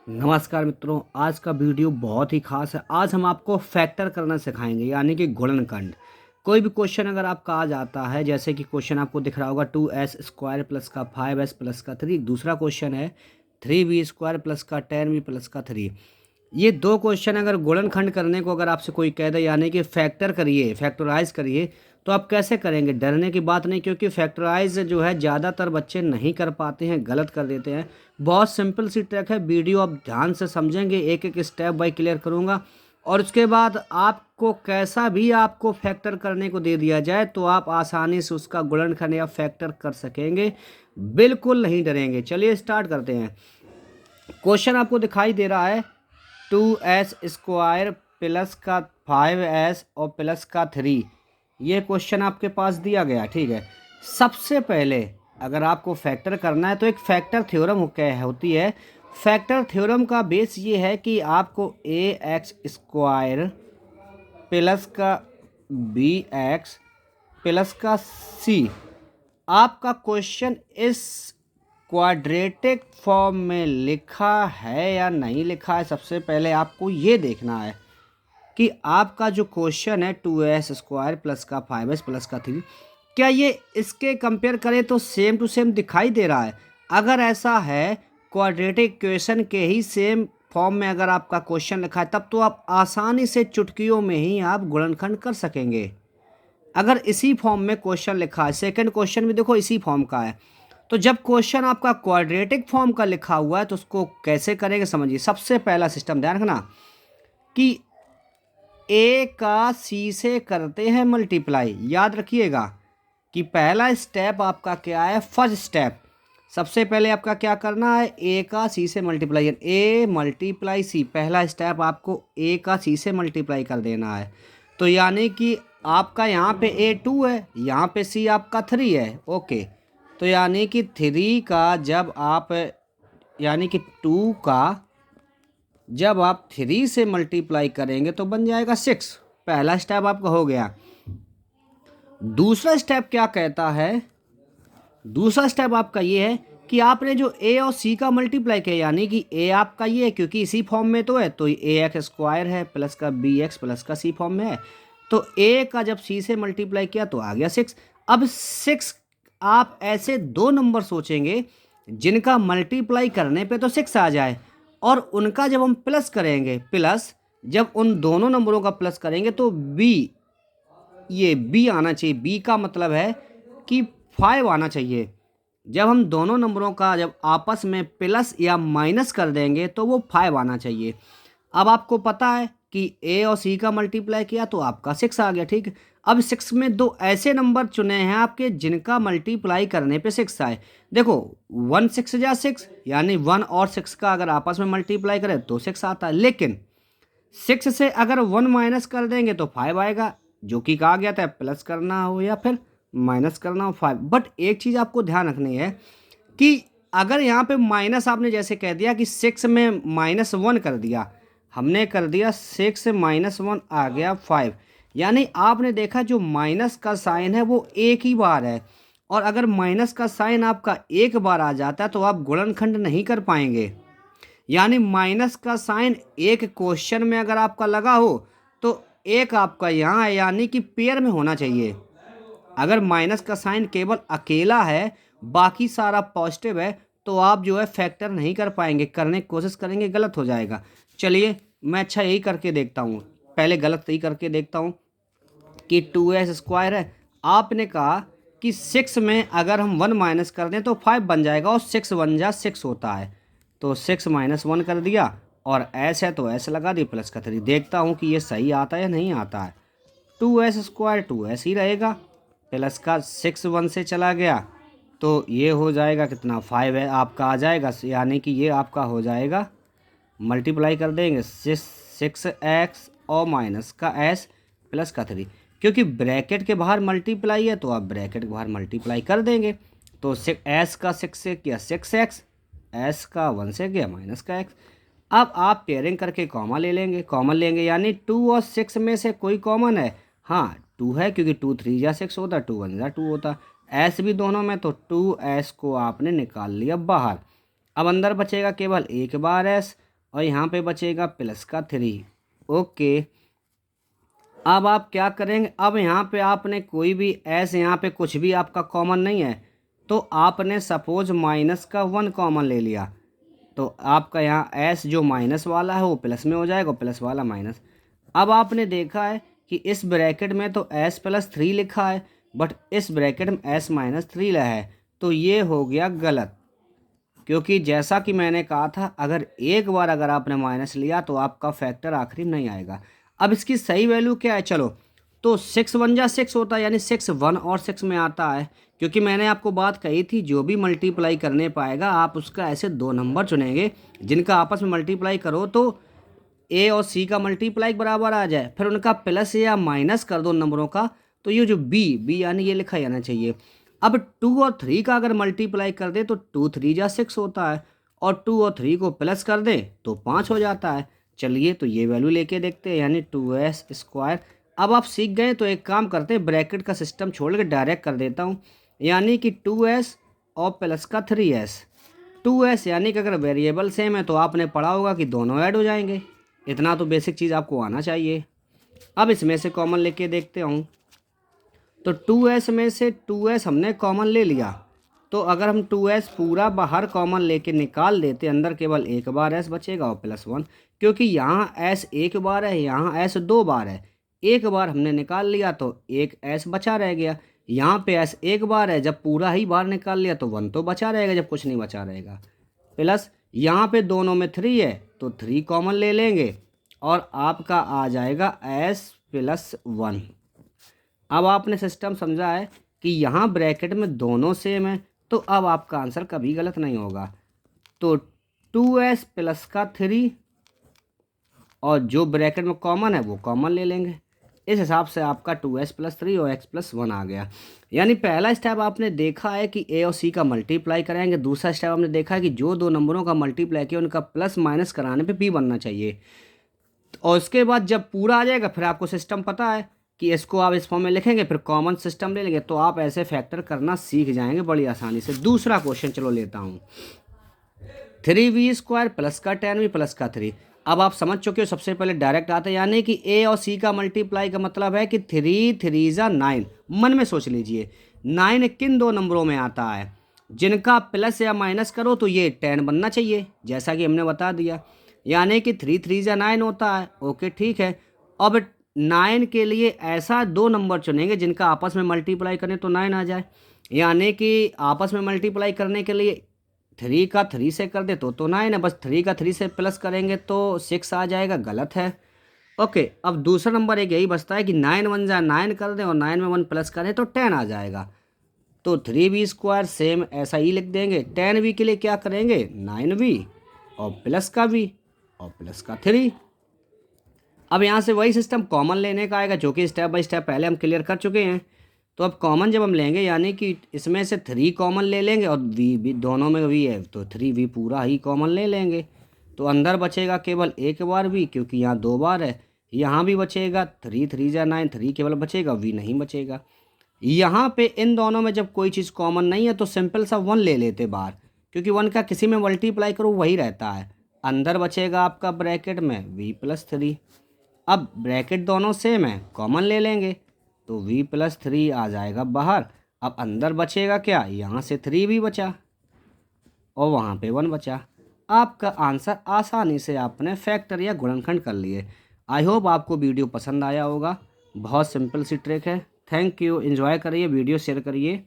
नमस्कार मित्रों, आज का वीडियो बहुत ही खास है। आज हम आपको फैक्टर करना सिखाएंगे, यानी कि गुणनखंड। कोई भी क्वेश्चन अगर आपका आ जाता है, जैसे कि क्वेश्चन आपको दिख रहा होगा 2s² प्लस का 5s प्लस का 3। दूसरा क्वेश्चन है 3v² प्लस का 10v प्लस का 3। ये दो क्वेश्चन अगर गुणनखंड करने को अगर आपसे कोई कह दे, यानी कि फैक्टर करिए, फैक्टराइज करिए, तो आप कैसे करेंगे? डरने की बात नहीं, क्योंकि फैक्टराइज जो है ज़्यादातर बच्चे नहीं कर पाते हैं, गलत कर देते हैं। बहुत सिंपल सी ट्रिक है, वीडियो आप ध्यान से समझेंगे, एक एक स्टेप बाय क्लियर करूँगा। और उसके बाद आपको कैसा भी आपको फैक्टर करने को दे दिया जाए तो आप आसानी से उसका गुणनखंड या फैक्टर कर सकेंगे, बिल्कुल नहीं डरेंगे। चलिए स्टार्ट करते हैं। क्वेश्चन आपको दिखाई दे रहा है 2s² प्लस का 5s और प्लस का 3। ये क्वेश्चन आपके पास दिया गया, ठीक है। सबसे पहले अगर आपको फैक्टर करना है तो एक फैक्टर थ्योरम होती है। फैक्टर थ्योरम का बेस ये है कि आपको ax² प्लस का bx प्लस का c, आपका क्वेश्चन इस क्वाड्रेटिक फॉर्म में लिखा है या नहीं लिखा है। सबसे पहले आपको ये देखना है कि आपका जो क्वेश्चन है 2s² प्लस का 5s प्लस का 3, क्या ये इसके कंपेयर करें तो सेम टू सेम दिखाई दे रहा है। अगर ऐसा है, क्वाड्रेटिक इक्वेशन के ही सेम फॉर्म में अगर आपका क्वेश्चन लिखा है, तब तो आप आसानी से चुटकियों में ही आप गुणनखंड कर सकेंगे। अगर इसी फॉर्म में क्वेश्चन लिखा है, सेकंड क्वेश्चन भी देखो इसी फॉर्म का है, तो जब क्वेश्चन आपका क्वाड्रेटिक फॉर्म का लिखा हुआ है तो उसको कैसे करेंगे समझिए। सबसे पहला सिस्टम ध्यान रखना कि ए का सी से करते हैं मल्टीप्लाई। याद रखिएगा कि पहला स्टेप आपका क्या है, फर्स्ट स्टेप। सबसे पहले आपका क्या करना है, ए का सी से मल्टीप्लाई, ए मल्टीप्लाई सी। पहला स्टेप आपको ए का सी से मल्टीप्लाई कर देना है। तो यानी कि आपका यहाँ पे A2 है, यहाँ पे C आपका 3 है, ओके। तो यानी कि 3 का जब आप, यानी कि 2 का जब आप 3 से मल्टीप्लाई करेंगे तो बन जाएगा 6। पहला स्टेप आपका हो गया। दूसरा स्टेप क्या कहता है, दूसरा स्टेप आपका ये है कि आपने जो ए और सी का मल्टीप्लाई किया, यानी कि ए आपका ये है क्योंकि इसी फॉर्म में तो है, तो ax² है प्लस का bx प्लस का c फॉर्म में है, तो ए का जब सी से मल्टीप्लाई किया तो आ गया 6। अब 6, आप ऐसे दो नंबर सोचेंगे जिनका मल्टीप्लाई करने पे तो 6 आ जाए, और उनका जब हम प्लस करेंगे, प्लस जब उन दोनों नंबरों का प्लस करेंगे तो b, ये b आना चाहिए। b का मतलब है कि 5 आना चाहिए। जब हम दोनों नंबरों का जब आपस में प्लस या माइनस कर देंगे तो वो 5 आना चाहिए। अब आपको पता है कि ए और सी का मल्टीप्लाई किया तो आपका 6 आ गया, ठीक है। अब 6 में दो ऐसे नंबर चुने हैं आपके जिनका मल्टीप्लाई करने पे 6 आए। देखो 1 6 जा 6, यानी 1 और 6 का अगर आपस में मल्टीप्लाई करें तो 6 आता है, लेकिन 6 से अगर 1 माइनस कर देंगे तो 5 आएगा, जो कि कहा गया था प्लस करना हो या फिर माइनस करना हो 5। बट एक चीज़ आपको ध्यान रखनी है कि अगर यहाँ पे माइनस आपने जैसे कह दिया कि 6 में -1 कर दिया, हमने कर दिया 6 से -1 आ गया 5, यानी आपने देखा जो माइनस का साइन है वो एक ही बार है, और अगर माइनस का साइन आपका एक बार आ जाता है तो आप गुणनखंड नहीं कर पाएंगे। यानी माइनस का साइन एक क्वेश्चन में अगर आपका लगा हो तो एक आपका यहाँ है, यानी कि पेयर में होना चाहिए। अगर माइनस का साइन केवल अकेला है, बाकी सारा पॉजिटिव है, तो आप जो है फैक्टर नहीं कर पाएंगे, करने की कोशिश करेंगे गलत हो जाएगा। चलिए मैं अच्छा यही करके देखता हूँ, पहले गलत यही करके देखता हूँ कि 2s² है। आपने कहा कि 6 में अगर हम 1 माइनस कर दें तो 5 बन जाएगा, और 6 1 जा 6 होता है, तो 6 -1 कर दिया, और s है तो s लगा दी प्लस का 3। देखता हूँ कि ये सही आता है या नहीं आता है। 2s² 2s ही रहेगा, प्लस का 6 1 से चला गया तो ये हो जाएगा कितना, 5 है आपका आ जाएगा, यानी कि ये आपका हो जाएगा, मल्टीप्लाई कर देंगे 6x और माइनस का s प्लस का 3, क्योंकि ब्रैकेट के बाहर मल्टीप्लाई है तो आप ब्रैकेट के बाहर मल्टीप्लाई कर देंगे। तो s का 6 से किया 6x, s का 1 से किया माइनस का x। अब आप पेयरिंग करके कॉमन ले लेंगे, कॉमन लेंगे, यानी 2 और 6 में से कोई कॉमन है, हाँ 2 है, क्योंकि 2 3 जा 6 होता, 2 1 जा 2 होता, s भी दोनों में, तो 2s को आपने निकाल लिया बाहर। अब अंदर बचेगा केवल एक बार s, और यहाँ पे बचेगा प्लस का 3। ओके, अब आप क्या करेंगे, अब यहाँ पे आपने कोई भी ऐसे यहाँ पे कुछ भी आपका कॉमन नहीं है, तो आपने सपोज माइनस का 1 कॉमन ले लिया, तो आपका यहाँ एस जो माइनस वाला है वो प्लस में हो जाएगा, प्लस वाला माइनस। अब आपने देखा है कि इस ब्रैकेट में तो एस प्लस 3 लिखा है, बट इस ब्रैकेट में एस माइनस 3 है, तो ये हो गया गलत। क्योंकि जैसा कि मैंने कहा था, अगर एक बार अगर आपने माइनस लिया तो आपका फैक्टर आखिरी में नहीं आएगा। अब इसकी सही वैल्यू क्या है, चलो तो 6 1 जा 6 होता है, यानी 6 1 और 6 में आता है। क्योंकि मैंने आपको बात कही थी, जो भी मल्टीप्लाई करने पाएगा आप उसका ऐसे 2 नंबर चुनेंगे जिनका आपस में मल्टीप्लाई करो तो ए और सी का मल्टीप्लाई बराबर आ जाए, फिर उनका प्लस या माइनस कर दो नंबरों का, तो ये जो बी यानी ये लिखा जाना चाहिए। अब 2 और 3 का अगर मल्टीप्लाई कर दे तो 2 3 जा 6 होता है, और 2 और 3 को प्लस कर दे तो 5 हो जाता है। चलिए तो ये वैल्यू लेके देखते हैं, यानी 2s²। अब आप सीख गए तो एक काम करते हैं, ब्रैकेट का सिस्टम छोड़ के डायरेक्ट कर देता हूँ, यानी कि 2s और प्लस का 3s। 2s यानी कि अगर वेरिएबल सेम है तो आपने पढ़ा होगा कि दोनों ऐड हो जाएंगे, इतना तो बेसिक चीज़ आपको आना चाहिए। अब इसमें से कॉमन लेके देखते हूँ, तो 2s में से 2s हमने कॉमन ले लिया, तो अगर हम 2s पूरा बाहर कॉमन लेके निकाल देते, अंदर केवल एक बार s बचेगा और +1, क्योंकि यहाँ s एक बार है, यहाँ s 2 बार है। एक बार हमने निकाल लिया तो एक s बचा रह गया, यहाँ पे s एक बार है, जब पूरा ही बाहर निकाल लिया तो 1 तो बचा रहेगा जब कुछ नहीं बचा रहेगा। प्लस यहाँ पे दोनों में 3 है तो 3 कॉमन ले लेंगे और आपका आ जाएगा s + 1। अब आपने सिस्टम समझा है कि यहाँ ब्रैकेट में दोनों सेम है, तो अब आपका आंसर कभी गलत नहीं होगा। तो 2s प्लस का 3 और जो ब्रैकेट में कॉमन है वो कॉमन ले लेंगे। इस हिसाब से आपका 2s + 3 और x + 1 आ गया। यानी पहला स्टेप आपने देखा है कि a और c का मल्टीप्लाई कराएंगे, दूसरा स्टेप आपने देखा है कि जो दो नंबरों का मल्टीप्लाई किया उनका प्लस माइनस कराने पे p बनना चाहिए। और उसके बाद जब पूरा आ जाएगा फिर आपको सिस्टम पता है कि इसको आप इस फॉर्म में लिखेंगे, फिर कॉमन सिस्टम ले लेंगे, तो आप ऐसे फैक्टर करना सीख जाएंगे बड़ी आसानी से। दूसरा क्वेश्चन चलो लेता हूँ, 3v² प्लस का 10v प्लस का 3। अब आप समझ चुके हो, सबसे पहले डायरेक्ट आते हैं, यानी कि a और c का मल्टीप्लाई का मतलब है कि 3 3 जा 9। मन में सोच लीजिए 9 किन दो नंबरों में आता है, जिनका प्लस या माइनस करो तो ये 10 बनना चाहिए, जैसा कि हमने बता दिया। यानी कि 3 3 जा 9 होता है। ओके ठीक है, अब 9 के लिए ऐसा दो नंबर चुनेंगे जिनका आपस में मल्टीप्लाई करें तो 9 आ जाए। यानी कि आपस में मल्टीप्लाई करने के लिए 3 का 3 से कर दे तो 9 है, बस 3 का 3 से प्लस करेंगे तो 6 आ जाएगा, गलत है। ओके, अब दूसरा नंबर एक यही बचता है कि 9 1 जा 9 कर दें और 9 में 1 प्लस करें तो 10 आ जाएगा। तो 3v² सेम ऐसा ही लिख देंगे। 10v के लिए क्या करेंगे, 9v और प्लस का v और प्लस का 3। अब यहाँ से वही सिस्टम कॉमन लेने का आएगा, जो कि स्टेप बाय स्टेप पहले हम क्लियर कर चुके हैं। तो अब कॉमन जब हम लेंगे, यानी कि इसमें से 3 कॉमन ले लेंगे और v भी दोनों में v है तो 3v पूरा ही कॉमन ले लेंगे, तो अंदर बचेगा केवल एक बार v, क्योंकि यहाँ 2 बार है। यहाँ भी बचेगा 3 3 जा 9, 3 केवल बचेगा, v नहीं बचेगा। यहाँ पे इन दोनों में जब कोई चीज़ कॉमन नहीं है तो सिंपल सा 1 ले लेते बाहर, क्योंकि 1 का किसी में मल्टीप्लाई करो वही रहता है। अंदर बचेगा आपका ब्रैकेट में v + 3। अब ब्रैकेट दोनों सेम है, कॉमन ले लेंगे तो v + 3 आ जाएगा बाहर। अब अंदर बचेगा क्या, यहाँ से 3 भी बचा और वहाँ पे 1 बचा। आपका आंसर आसानी से आपने फैक्टर या गुणनखंड कर लिए। आई होप आपको वीडियो पसंद आया होगा, बहुत सिंपल सी ट्रिक है। थैंक यू, एंजॉय करिए, वीडियो शेयर करिए।